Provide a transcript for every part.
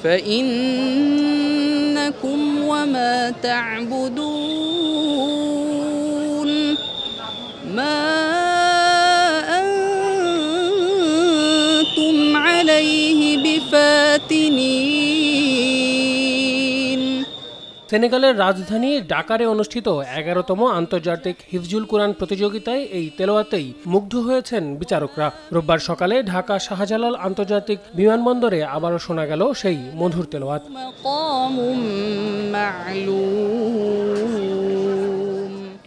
فإنكم وما تعبدون ما أنتم عليه بفاتنين। সেনেগালের রাজধানী ডাকারে অনুষ্ঠিত 11তম আন্তর্জাতিক হিফজুল কুরআন প্রতিযোগিতায় এই তেলাওয়াতেই মুগ্ধ হয়েছেন বিচারকরা। রোববার সকালে ঢাকা শাহজালাল আন্তর্জাতিক বিমানবন্দরে আবারও শোনা গেল সেই মধুর তেলাওয়াত।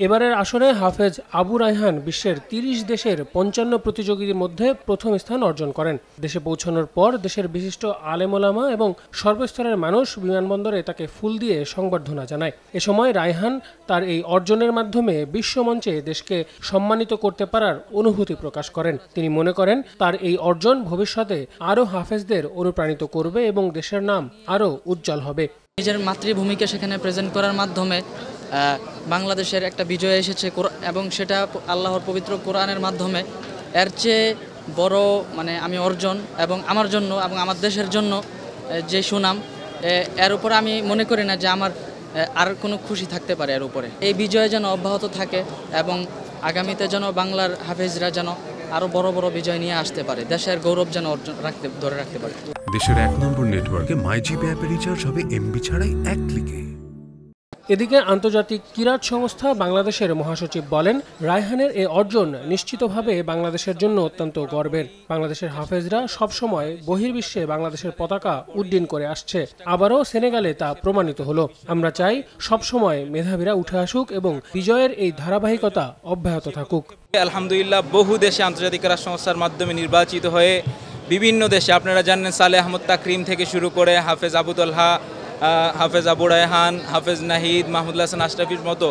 এবারের আসরে হাফেজ আবু রায়হান বিশ্বের ৩০ দেশের ৫৫ প্রতিযোগীদের মধ্যে প্রথম স্থান অর্জন করেন। দেশে পৌঁছানোর পর দেশের বিশিষ্ট আলেম ওলামা এবং সর্বস্তরের মানুষ বিমানবন্দরে তাকে ফুল দিয়ে সংবর্ধনা জানায়। এ সময় রায়হান তার এই অর্জনের মাধ্যমে বিশ্বমঞ্চে দেশকে সম্মানিত করতে পারার অনুভূতি প্রকাশ করেন। তিনি মনে করেন তার এই অর্জন ভবিষ্যতে আরও হাফেজদের অনুপ্রাণিত করবে এবং দেশের নাম আরও উজ্জ্বল হবে। নিজের মাতৃভূমিকে সেখানে প্রেজেন্ট করার মাধ্যমে বাংলাদেশের একটা বিজয় এসেছে এবং সেটা আল্লাহর পবিত্র কোরআনের মাধ্যমে। এর চেয়ে বড় আমি অর্জন এবং আমার জন্য এবং আমার দেশের জন্য যে সুনাম, এর উপরে আমি মনে করি না যে আমার আর কোনো খুশি থাকতে পারে এর উপরে। এই বিজয় যেন অব্যাহত থাকে এবং আগামীতে যেন বাংলার হাফেজরা যেন আরও বড় বড় বিজয় নিয়ে আসতে পারে, দেশের গৌরব যেন ধরে রাখতে পারে। দেশের ১ নম্বর নেটওয়ার্কে মাইজিপি অ্যাপে রিচার্জ হবে এমবি ছাড়াই ১ ক্লিকে। এদিকে আন্তর্জাতিক কিরাত সংস্থা বাংলাদেশের মহাসচিব বলেন, রায়হানের এ অর্জন নিশ্চিতভাবে বাংলাদেশের জন্য অত্যন্ত গর্বের। বাংলাদেশের হাফেজরা সবসময় বহির্বিশ্বে বাংলাদেশের পতাকা উড্ডীন করে আসছে, আবারও সেনেগালে তা প্রমাণিত হলো। আমরা চাই সবসময় মেধাবীরা উঠে আসুক এবং বিজয়ের এই ধারাবাহিকতা অব্যাহত থাকুক। আলহামদুলিল্লাহ, বহু দেশে আন্তর্জাতিক কিরাত সংস্থার মাধ্যমে নির্বাচিত হয়ে বিভিন্ন দেশে, আপনারা জানেন সালেহ আহমদ তাকরিম থেকে শুরু করে হাফেজ আবু তলহা, হাফেজ আবু রায়হান, হাফেজ নাহিদ, মাহমুদুল হাসান আশরাফির মতো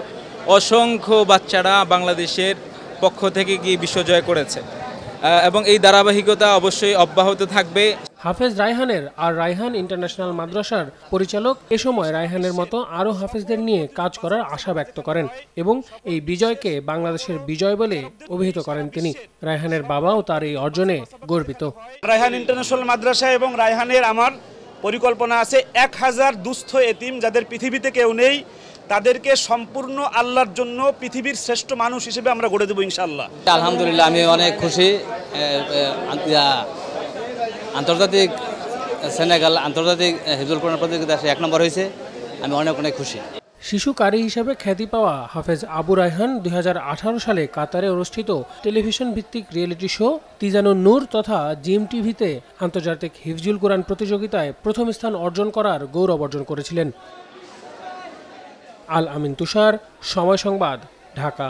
অসংখ্য বাচ্চারা বাংলাদেশের পক্ষ থেকে গিয়ে বিশ্বজয় করেছে এবং এই ধারাবাহিকতা অবশ্যই অব্যাহত থাকবে। হাফেজ রায়হানের আর রায়হান ইন্টারন্যাশনাল মাদ্রাসার পরিচালক এ সময় রায়হানের মতো আরও হাফেজদের নিয়ে কাজ করার আশা ব্যক্ত করেন এবং এই বিজয়কে বাংলাদেশের বিজয় বলে অভিহিত করেন তিনি। রায়হানের বাবাও তার এই অর্জনে গর্বিত। রায়হান ইন্টারন্যাশনাল মাদ্রাসা এবং রায়হানের আমার পরিকল্পনা আছে ১০০০ দুস্থ এতিম যাদের পৃথিবীতে কেউ নেই, তাদেরকে সম্পূর্ণ আল্লাহর জন্য পৃথিবীর শ্রেষ্ঠ মানুষ হিসেবে আমরা গড়ে দেবো ইনশাআল্লাহ। আলহামদুলিল্লাহ, আমি অনেক খুশি। আন্তর্জাতিক সেনেগাল আন্তর্জাতিক হিফজুল কোরআন প্রতিযোগিতা ১ নম্বর হয়েছে, আমি অনেক খুশি। শিশু কারি হিসেবে খ্যাতি পাওয়া হাফেজ আবু রায়হান ২০১৮ সালে কাতারে অনুষ্ঠিত টেলিভিশন ভিত্তিক রিয়েলিটি শো তিজানুন নূর তথা জিএম টিভিতে আন্তর্জাতিক হিফজুল কোরআন প্রতিযোগিতায় প্রথম স্থান অর্জন করার গৌরব অর্জন করেছিলেন। আল আমিন তুষার, সময় সংবাদ, ঢাকা।